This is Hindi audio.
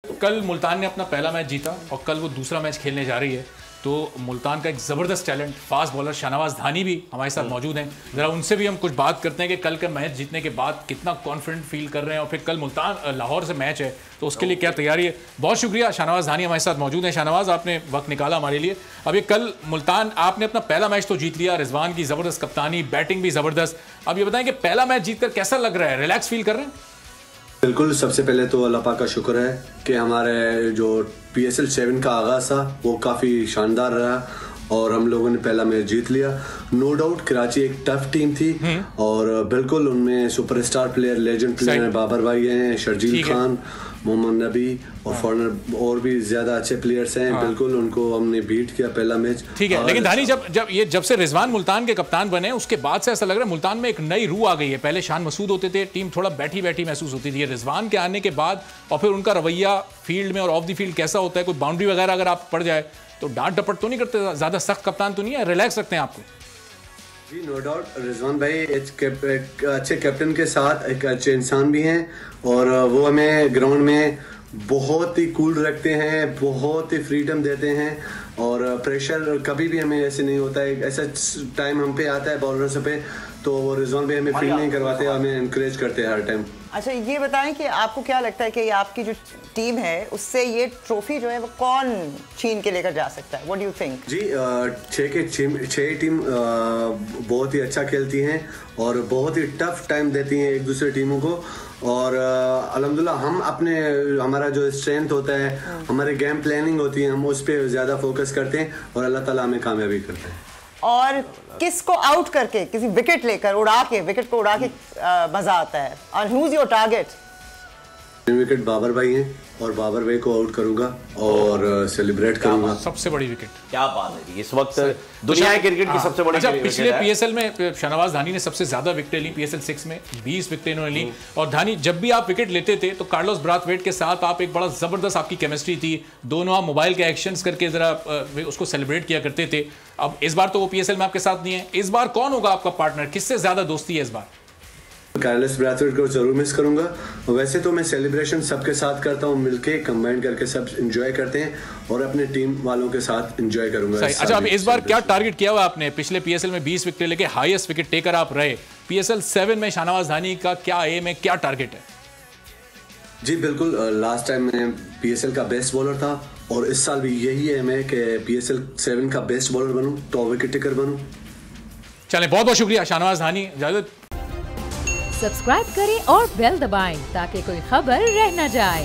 कल मुल्तान ने अपना पहला मैच जीता और कल वो दूसरा मैच खेलने जा रही है। तो मुल्तान का एक ज़बरदस्त टैलेंट फास्ट बॉलर शाहनवाज धानी भी हमारे साथ मौजूद हैं। ज़रा उनसे भी हम कुछ बात करते हैं कि कल का मैच जीतने के बाद कितना कॉन्फिडेंट फील कर रहे हैं और फिर कल मुल्तान लाहौर से मैच है तो उसके लिए क्या तैयारी है। बहुत शुक्रिया, शाहनवाज धानी हमारे साथ मौजूद हैं। शाहनवाज, आपने वक्त निकाला हमारे लिए। अब ये कल मुल्तान आपने अपना पहला मैच तो जीत लिया, रिजवान की ज़बरदस्त कप्तानी, बैटिंग भी ज़बरदस्त। अब ये बताएं कि पहला मैच जीतकर कैसा लग रहा है, रिलैक्स फील कर रहे हैं? बिल्कुल, सबसे पहले तो अल्लाह पाक का शुक्र है कि हमारे जो PSL 7 का आगाज़ था वो काफ़ी शानदार रहा और हम लोगों ने पहला मैच जीत लिया। नो डाउट कराची एक टफ टीम थी और बिल्कुल उनमें superstar player, legend player Babar भाई हैं, शर्जील खान, मोहम्मद नबी और फॉरनर और भी ज्यादा अच्छे प्लेयर्स हैं। बिल्कुल उनको हमने बीट किया पहला मैच। ठीक है, लेकिन धानी जब से रिजवान मुल्तान के कप्तान बने उसके बाद से ऐसा लग रहा है मुल्तान में एक नई रूह आ गई है। पहले शान मसूद होते थे, टीम थोड़ा बैठी बैठी महसूस होती थी। रिजवान के आने के बाद और फिर उनका रवैया फील्ड में और ऑफ द फील्ड कैसा होता है? कोई बाउंड्री वगैरह अगर आप पड़ जाए तो डांट डपट तो नहीं करते? ज्यादा सख्त कप्तान तो नहीं है? रिलैक्स रखते हैं आपको? जी नो डाउट, रिजवान भाई एक अच्छे कैप्टन के साथ एक अच्छे इंसान भी हैं और वो हमें ग्राउंड में बहुत ही कूल रखते हैं, बहुत ही फ्रीडम देते हैं और प्रेशर कभी भी हमें ऐसे नहीं होता है। ऐसा टाइम हम पे आता है बॉलर्स पे तो वो रिजवान भाई हमें फील नहीं करवाते, हमें इनकरेज करते हैं हर टाइम। अच्छा, ये बताएं कि आपको क्या लगता है कि आपकी जो टीम है उससे ये ट्रॉफी जो है वो कौन छीन के लेकर जा सकता है? What do you think? जी, छह टीम बहुत ही अच्छा खेलती हैं और बहुत ही टफ टाइम देती हैं एक दूसरे टीमों को और अल्हम्दुलिल्लाह हम हमारा जो स्ट्रेंथ होता है, हमारे गेम प्लानिंग होती है, हम उस पर ज़्यादा फोकस करते हैं और अल्लाह ताला हमें कामयाबी करते हैं। और किसको आउट करके, किसी विकेट लेकर विकेट को उड़ा के मजा आता है? और who is your target? Wicket Babar भाई हैं और बाबर भाई को आउट करूंगा और सेलिब्रेट करूंगा। सबसे बड़ी विकेट, क्या बात है, इस वक्त दुनिया के क्रिकेट की सबसे बड़ी विकेट। पिछले PSL में शाहनवाज धानी ने सबसे ज्यादा विकेटें ली, PSL 6 में 20 विकेटें इन्होंने ली। और धानी, जब भी आप विकेट लेते थे तो कार्लोस ब्राथवेट के साथ आप एक बड़ा जबरदस्त आपकी केमिस्ट्री थी, दोनों आप मोबाइल के एक्शंस करके जरा उसको सेलिब्रेट किया करते थे। अब इस बार तो वो PSL में आपके साथ नहीं है, इस बार कौन होगा आपका पार्टनर? किससे ज्यादा दोस्ती है इस बार? कार्लोस ब्राथवेट को जरूर मिस करूंगा। वैसे तो मैं सेलिब्रेशन सबके साथ करता हूं, मिलके कंबाइन करके सब एंजॉय करते हैं और अपने टीम वालों के साथ एंजॉय करूंगा। अच्छा, अब इस बार क्या टारगेट किया हुआ आपने? पिछले PSL में 20 विकेट लेके हाईएस्ट विकेट टेकर आप रहे, PSL 7 में शाहनवाज धानी का क्या एम है, क्या टारगेट है? जी बिल्कुल, लास्ट टाइम मैं PSL का बेस्ट बॉलर था और इस साल भी यही एम है कि PSL 7 का बेस्ट बॉलर बनूं, टॉप विकेट टेकर बनूं। चले, बहुत बहुत शुक्रिया शाहनवाज धानी। इजाजत। सब्सक्राइब करें और बेल दबाएं ताकि कोई खबर रह न जाए।